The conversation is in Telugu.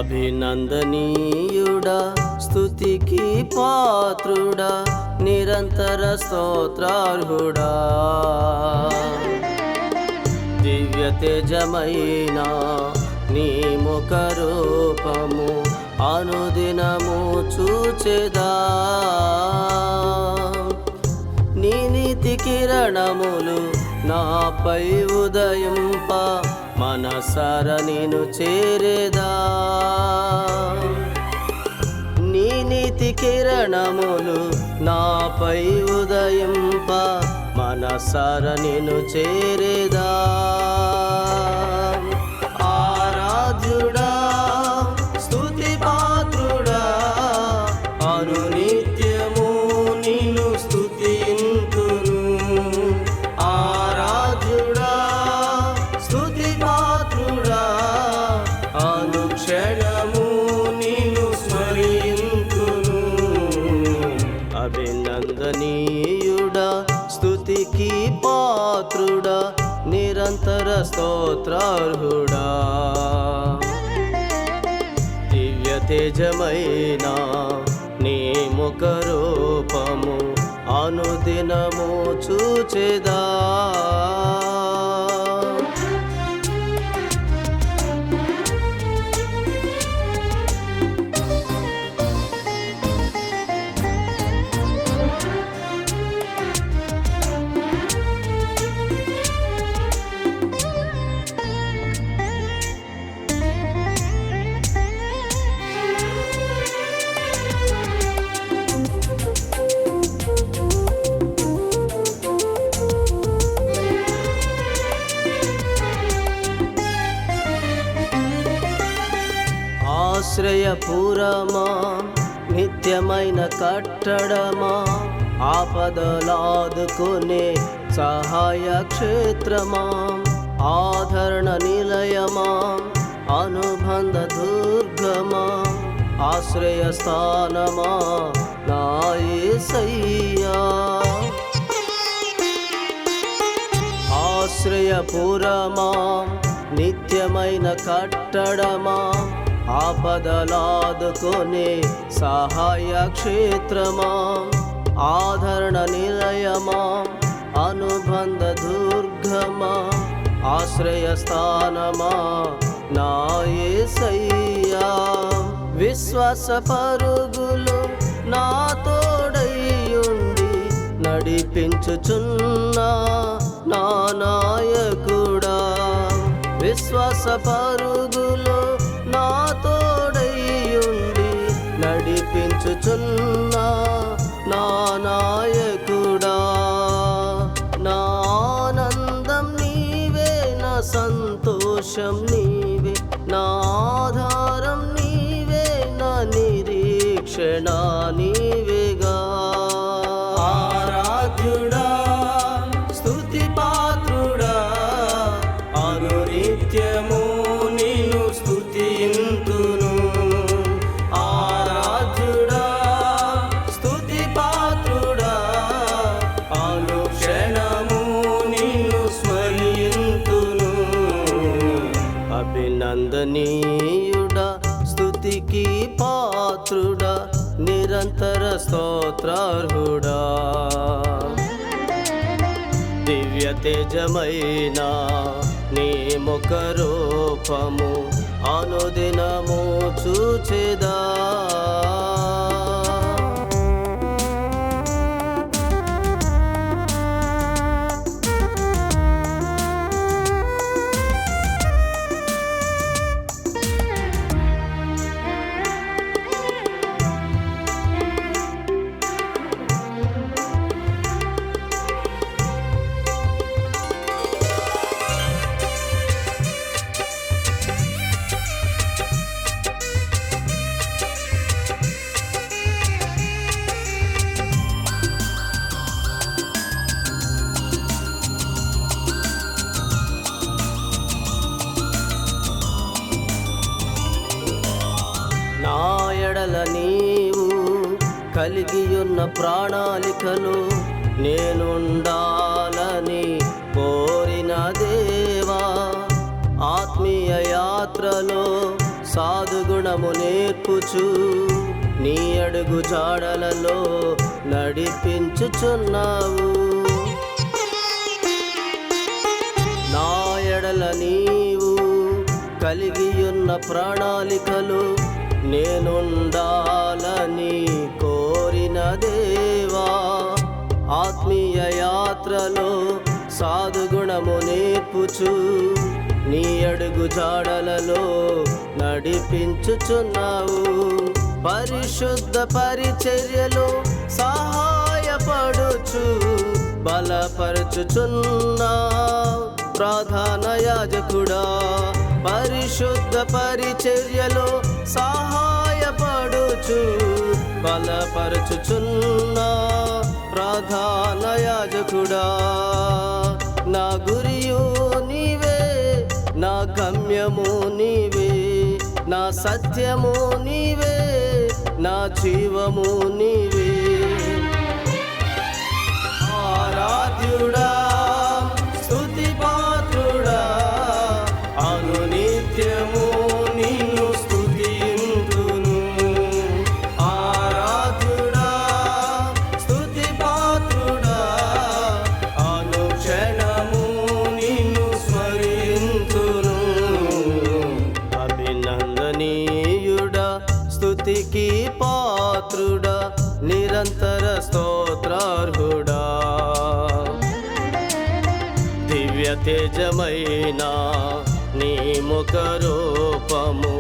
అభినందనీయుడా స్తుతికి పాత్రుడా నిరంతర స్తోత్రార్హుడా దివ్య తేజమైన నీ ముఖ రూపము అనుదినము చూచెదా నీ నీతి కిరణములు నాపై ఉదయింప మనసార నిన్ను చేరేదా నీ నీతి కిరణములు నాపై ఉదయింప మనసార నిన్ను చేరేదా ఆరాధ్యుడా స్తుతి పాత్రుడా అనునిత్యము నిన్ను స్తుతింతును ఆరాధ్యుడా స్తుతి పాత్రుడా అనుక్షణము నిన్ను స్మరింతును అభినందనీయుడా స్తుతికి పాత్రుడా నిరంతర స్తోత్రార్హుడా దివ్య తేజమైన నీ ముఖ రూపము అనుదినము చూచెదా ఆశ్రయపురమా నిత్యమైన కట్టడమా ఆపదలాదుకునే సహాయ క్షేత్రమా ఆదరణ నిలయమా అనుబంధ దుర్గమా ఆశ్రయ స్థానమా నా యేసయ్యా ఆశ్రయపురమా నిత్యమైన కట్టడమా ఆపదలాదుకునే సహాయ క్షేత్రమా ఆదరణ నిలయమా అనుబంధ దుర్గమా ఆశ్రయ స్థానమా నా యేసయ్యా విశ్వాస పరుగులు నా తోడయ్యుండి నడిపించుచున్నా నా నాయకుడా విశ్వాస పరుగులు నా తోడయ్యుండి నడిపించుచున్నా నా నాయకుడా నా ఆనందం నీవే నా సంతోషం నీవే నా ఆధారం నీవే నా నిరీక్షణ నీవేగా ఆరాధ్యుడా స్తుతి పాత్రుడా అనునిత్యము నిన్ను స్తుతింతును ఆరాధ్యుడా స్తుతి పాత్రుడా అనుక్షణము నిన్ను స్మరింతును అభినందనీయుడా స్తుతికి పాత్రుడా నిరంతర స్తోత్రార్హుడా దివ్య తేజమైన నీ ముఖ రూపము అనుదినము చూచెదా నా ఎడల నీవు కలిగియున్న ప్రణాళికలు నేనుండాలని కోరిన దేవా ఆత్మీయ యాత్రలో సాధుగుణము నేర్పుచు నీ అడుగు జాడలలో నడిపించుచున్నావు. నా ఎడల నీవు కలిగియున్న ప్రణాళికలు నేనుండాలని కోరిన దేవా, ఆత్మీయ యాత్రలో సాధుగుణము నేర్పుచు నీ అడుగు జాడలలో నడిపించుచున్నావు. పరిశుద్ధ పరిచర్యలో సహాయపడుచు బలపరచుచున్నా ప్రధాన యాజకుడా, పరిశుద్ధ పరిచర్యలో సహాయపడుచు బలపరచుచున్నా ప్రధాన యాజకుడా. నా గురియు నీవే, నా గమ్యము నీవే, నా సత్యము నీవే, నా జీవము నీవే. ఆరాధ్యుడా, స్తుతి పాత్రుడా, అనునిత్యము నిన్ను స్తుతింతును. ఆరాధ్యుడా, స్తుతి పాత్రుడా, అనుక్షణము నిన్ను స్మరింతును. అభినందనీయుడా, స్తుతికి పాత్రుడా, నిరంతర స్తోత్రార్హుడా. దివ్య తేజమైన నీ ముఖ రూపము